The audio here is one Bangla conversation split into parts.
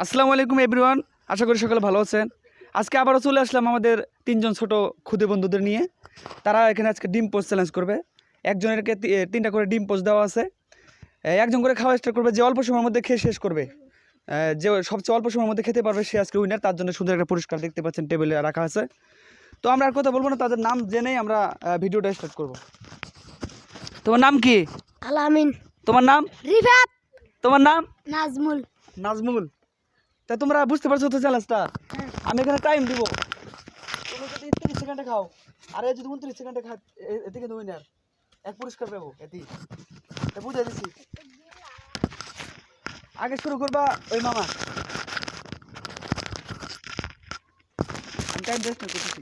আসসালামু আলাইকুম এভরিওয়ান, আশা করি সকালে ভালো আছেন। আজকে আবারও চলে আসলাম আমাদের তিনজন ছোট খুদে বন্ধুদের নিয়ে। তারা এখানে আজকে ডিম পোস্ট চ্যালেঞ্জ করবে। একজনেরকে তিনটা করে ডিম পোস্ট দেওয়া আছে। একজন করে খাওয়া স্টার্ট করবে, যে অল্প সময়ের মধ্যে খেয়ে শেষ করবে, যে সবচেয়ে অল্প সময়ের মধ্যে খেতে পারবে সে আজকে উইনার। তার জন্য সুন্দর একটা পুরস্কার দেখতে পাচ্ছেন টেবিলে রাখা আছে। তো আমরা আর কথা বলবো না, তাদের নাম জেনেই আমরা ভিডিওটা স্টার্ট করব। তোমার নাম কি? আলামিন। তোমার নাম? রিফাত। তোমার নাম? নাজমুল। নাজমুল। তা তোমরা বুঝতে পারছো তো চ্যালেঞ্জটা? আমি এখানে টাইম দিব। তুমি যদি 30 সেকেন্ডে খাও আর যদি 29 সেকেন্ডে খাও, এতে কিন্তু উইনার, এক পুরস্কার পাবো। এটা বুঝে দিছি। আগে শুরু করবা ওই মামা। আমি টাইম ওয়েস্ট করতেছি।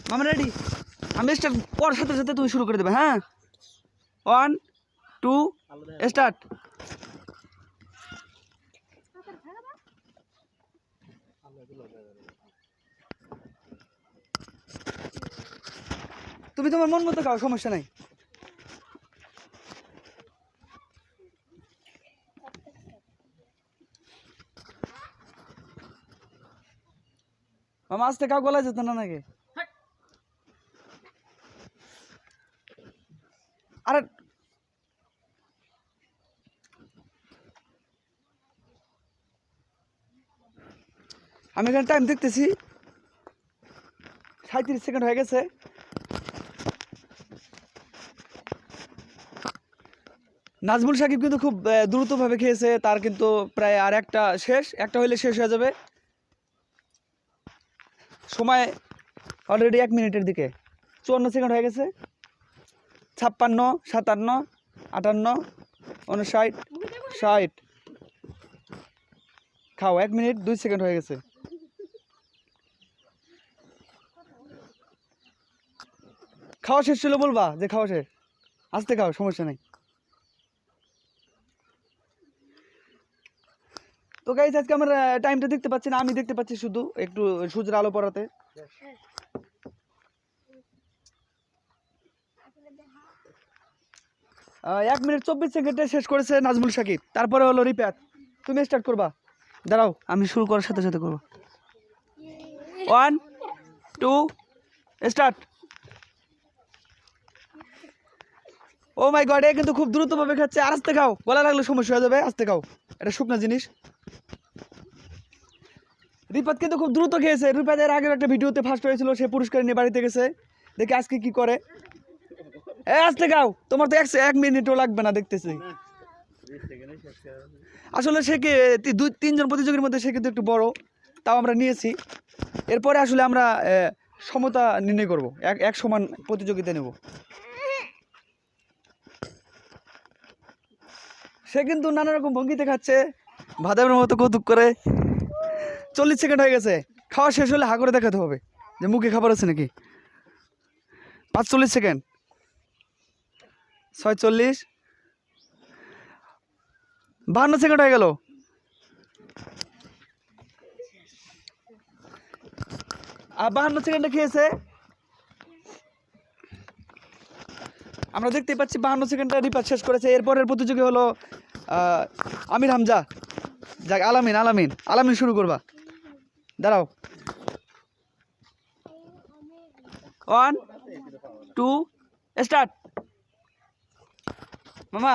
মামা রেডি? আমি স্টার্ট পর সাথে সাথে তুমি শুরু করে দেবে। হ্যাঁ, 1 2 স্টার্ট। তুমি তোমার মন মতো খাও, সমস্যা নাই। মামা আস্তে খাও, গলা যেত না নাকি? আরে আমি এখানে টাইম দেখতেছি, 37 সেকেন্ড হয়ে গেছে। নাজমুল সাকিব কিন্তু খুব দ্রুতভাবে খেয়েছে, তার কিন্তু প্রায় আর একটা হইলে শেষ হয়ে যাবে। সময় অলরেডি 1 মিনিটের দিকে, 54 সেকেন্ড হয়ে গেছে। 56 57 58 59 60। খাও, 1 মিনিট 2 সেকেন্ড হয়ে গেছে। খাওয়া শেষ ছিল বলবা যে খাওয়া শেষ, আস্তে খাও, সমস্যা নেই। তো গাইস, আজকে আমার টাইমটা দেখতে পাচ্ছি না, আমি দেখতে পাচ্ছি শুধু একটু সূর্যের আলো পড়াতে। 1 মিনিট 24 সেকেন্ডে শেষ করেছে নাজমুল সাকিব। তারপরে হলো রিপ্যাত, তুমি স্টার্ট করবা। দাঁড়াও, আমি শুরু করার সাথে সাথে করবো। 1 2 স্টার্ট। ও মাই গড, এ কিন্তু খুব দ্রুতভাবে খাচ্ছে। আর আস্তে খাও, গলা লাগলে সমস্যা হয়ে যাবে, আস্তে খাও, এটা শুকনা জিনিস। রিপাত কিন্তু খুব দ্রুত খেয়েছে। রিপাতের আগের একটা ভিডিওতে ফার্স্ট হয়েছিল, সে পুরস্কার নিয়ে বাড়িতে গেছে। দেখি আজকে কি করে। আস্তে খাও, তোমার তো 1 মিনিটও লাগবে না দেখতেছি। আসলে সে কি 2-3 জন প্রতিযোগীর মধ্যে সে কিন্তু একটু বড়, তাও আমরা নিয়েছি। এরপরে আসলে আমরা সমতা নির্ণয় করব, এক সমান প্রতিযোগিতা নেব। সে কিন্তু নানা রকম ভঙ্গিতে খাচ্ছে, ভাদামের মতো কৌতুক করে। 40 সেকেন্ড হয়ে গেছে। খাওয়া শেষ হলে হা করে দেখাতে হবে যে মুখে খাবার আছে নাকি। 45 সেকেন্ড, 46, 52 সেকেন্ড হয়ে গেল। আর 52 সেকেন্ডে খেয়েছে। আমরা দেখতে পাচ্ছি 52 সেকেন্ডে রিপাত শেষ করেছে। এরপরের প্রতিযোগী হলো আমির হামজা। যাক, আলামিন শুরু করবা। দাঁড়াও, 1 2 স্টার্ট। মামা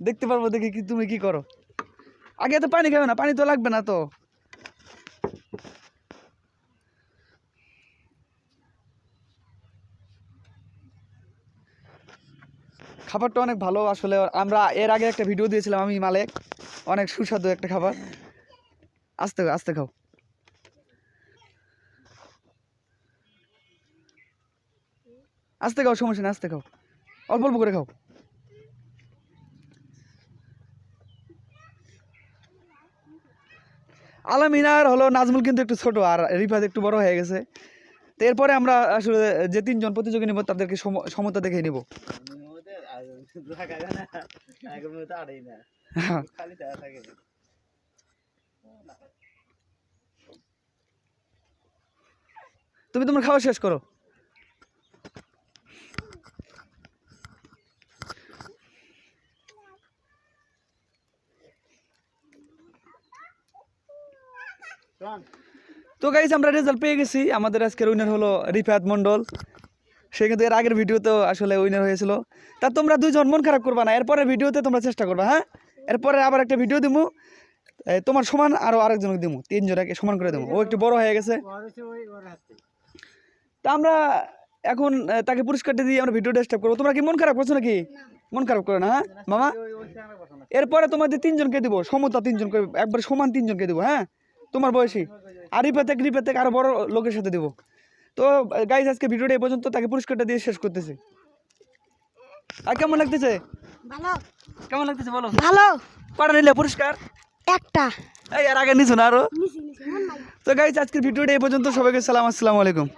দেখতে পারবো, দেখি কি তুমি কি করো। আগে তো পানি খাবে না, পানি তো লাগবে না তো। খাবারটা অনেক ভালো আসলে। আমরা এর আগে একটা ভিডিও দিয়েছিলাম, আমি মালেক, অনেক সুস্বাদু একটা খাবার। আস্তে আস্তে খাও। আস্তে খাও, সমস্যা নেই, আস্তে খাও, অল্প অল্প করে খাও। আলামিনার হলো নাজমুল কিন্তু একটু ছোট, আর রিফাত একটু বড় হয়ে গেছে। তো এরপরে আমরা আসলে যে 3 জন প্রতিযোগী নেব তাদেরকে সমতা দেখে নেব। তুমি তোমার খাওয়া শেষ করো। তো গাইজ আমরা রেজাল্ট পেয়ে গেছি। আমাদের আজকের উইনার হলো রিফাত মণ্ডল। সে কিন্তু এর আগের ভিডিওতেও আসলে উইনার হয়েছিল। তা তোমরা দুইজন মন খারাপ করবা না, এরপরে ভিডিওতে তোমরা চেষ্টা করবা। হ্যাঁ, এরপরে আবার একটা ভিডিও দিবো তোমার সমান, আরও আরেকজনকে দিবো, তিনজনকে সমান করে দেবো। ও একটু বড় হয়ে গেছে। তা আমরা এখন তাকে পুরস্কারটা দিয়ে আমরা ভিডিওটা স্টার্ট করবো। তোমরা কি মন খারাপ করছো নাকি? মন খারাপ করো না। হ্যাঁ মামা, এরপরে তোমাদের তিনজনকে দিব, সমতা তিনজনকে, একবার সমান তিনজনকে দিব। হ্যাঁ, তোমার বয়সী। আর রিফাতেক আরো বড় লোকের সাথে দিব। তো গাইজ আজকে ভিডিওটা এই পর্যন্ত, তাকে পুরস্কারটা দিয়ে শেষ করতেছি। আর কেমন লাগতেছে? ভালো। কেমন লাগতেছে বলো? ভালো। কটা নিলে পুরস্কার? একটা। এই আর আগে নিছো না আরো? নিছি। তো গাইজ আজকের ভিডিওটা এই পর্যন্ত। সবাইকে সালাম, আসসালামু আলাইকুম।